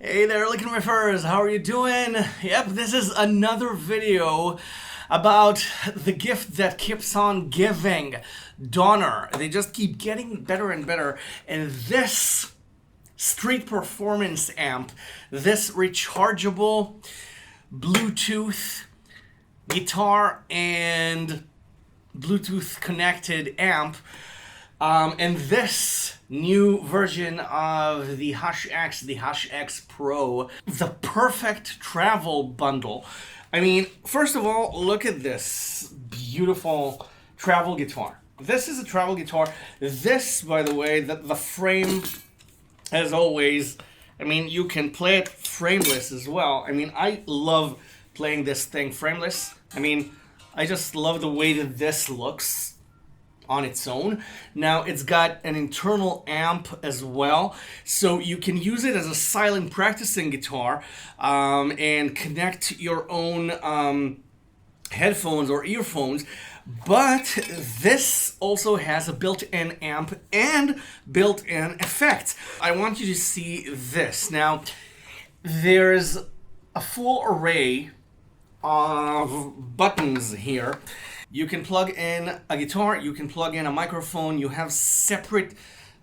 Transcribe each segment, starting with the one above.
Hey there, Licknriffers, how are you doing? Yep, this is another video about the gift that keeps on giving. Donner. They just keep getting better and better. And this street performance amp, this rechargeable Bluetooth guitar and Bluetooth connected amp, and this new version of the Hush X, the Hush X Pro, the perfect travel bundle. I mean, first of all, look at this beautiful travel guitar. This is a travel guitar. This, by the way, the frame, as always, I mean, you can play it frameless as well. I mean, I love playing this thing frameless. I mean, I just love the way that this looks on its own. Now it's got an internal amp as well, so you can use it as a silent practicing guitar and connect your own headphones or earphones. But this also has a built-in amp and built-in effects. I want you to see this. Now there's a full array of buttons here. You can plug in a guitar, you can plug in a microphone, you have separate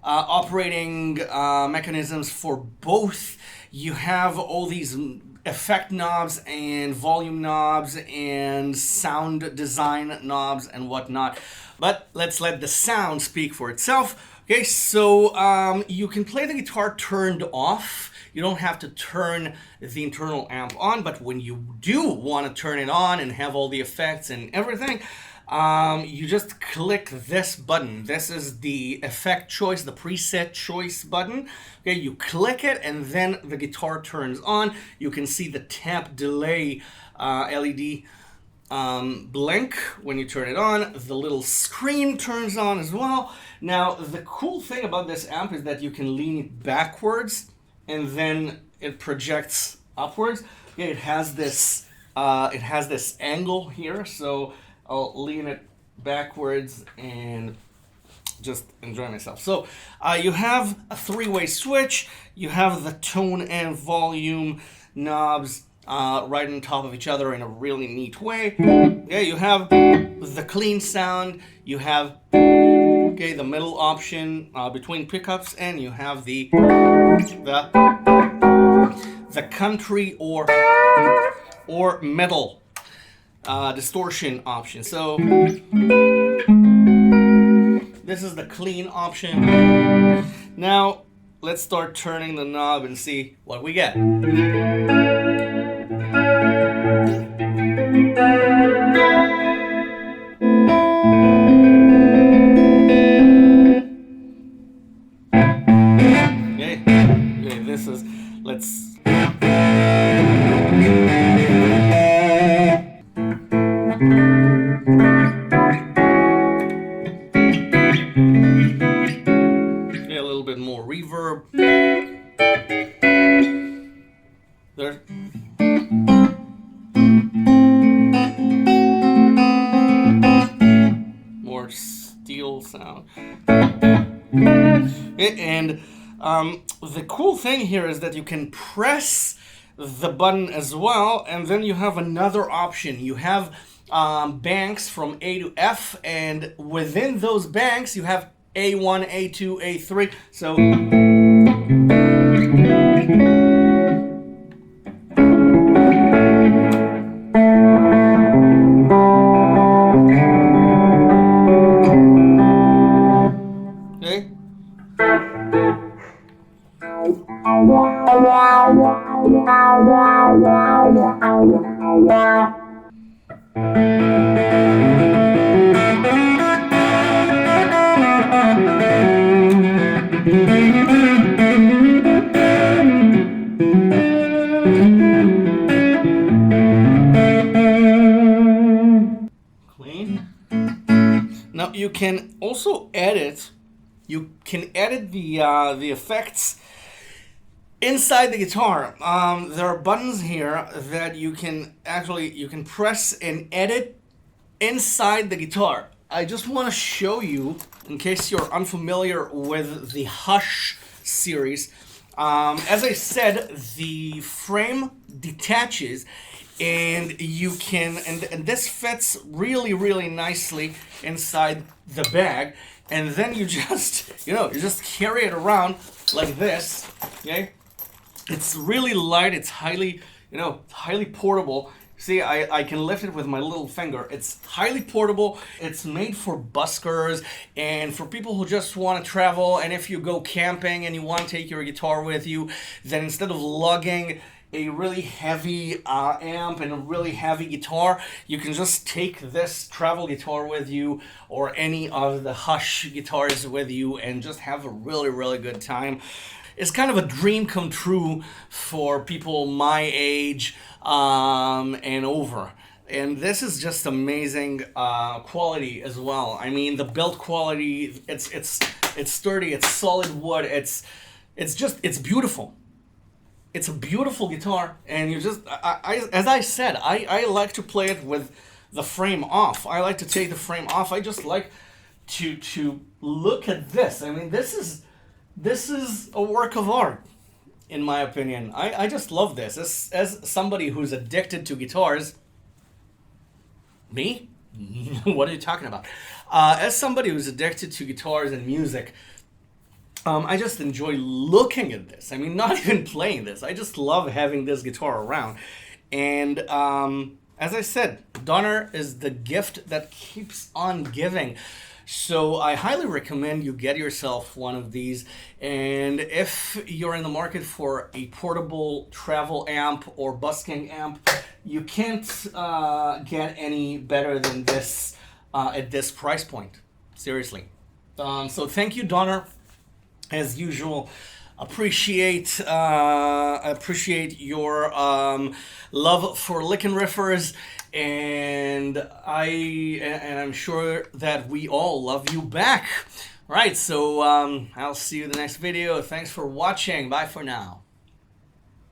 operating mechanisms for both. You have all these effect knobs and volume knobs and sound design knobs and whatnot. But let's let the sound speak for itself. Okay, so you can play the guitar turned off. You don't have to turn the internal amp on, but when you do want to turn it on and have all the effects and everything, you just click this button. This is the effect choice, the preset choice button. Okay, you click it and then the guitar turns on. You can see the tap delay LED blink when you turn it on. The little screen turns on as well. Now, the cool thing about this amp is that you can lean it backwards and then it projects upwards. Okay, it has this angle here, so I'll lean it backwards and just enjoy myself. So you have a three-way switch. You have the tone and volume knobs right on top of each other in a really neat way. Okay, you have the clean sound. You have the middle option between pickups, and you have the country or metal distortion option. So this is the clean option. Now let's start turning the knob and see what we get. Okay, this is, let's a little bit more reverb. There. More steel sound. And the cool thing here is that you can press the button as well, and then you have another option. You have banks from A to F, and within those banks you have A1, A2, A3. So okay. Clean. Now you can also edit. You can edit the effects inside the guitar. There are buttons here that you can press and edit inside the guitar. I just want to show you, in case you're unfamiliar with the Hush series, As I said, the frame detaches, and you can, and this fits really, really nicely inside the bag. And then you just, you just carry it around like this, okay? It's really light. It's highly, highly portable. See, I can lift it with my little finger. It's highly portable. It's made for buskers and for people who just want to travel. And if you go camping and you want to take your guitar with you, then instead of lugging a really heavy amp and a really heavy guitar, you can just take this travel guitar with you, or any of the Hush guitars with you, and just have a really, really good time. It's kind of a dream come true for people my age and over. And this is just amazing quality as well. I mean, the build quality, it's sturdy, it's solid wood, it's beautiful. It's a beautiful guitar, and you just, as I said, I like to play it with the frame off. I like to take the frame off. I just like to look at this. I mean, this is a work of art, in my opinion. I just love this. As somebody who's addicted to guitars, me? What are you talking about? As somebody who's addicted to guitars and music, I just enjoy looking at this. I mean, not even playing this. I just love having this guitar around. And as I said, Donner is the gift that keeps on giving. So I highly recommend you get yourself one of these. And if you're in the market for a portable travel amp or busking amp, you can't get any better than this at this price point. Seriously. So thank you, Donner. As usual, appreciate your love for Licknriffers, and I'm sure that we all love you back. All right, so I'll see you in the next video. Thanks for watching. Bye for now.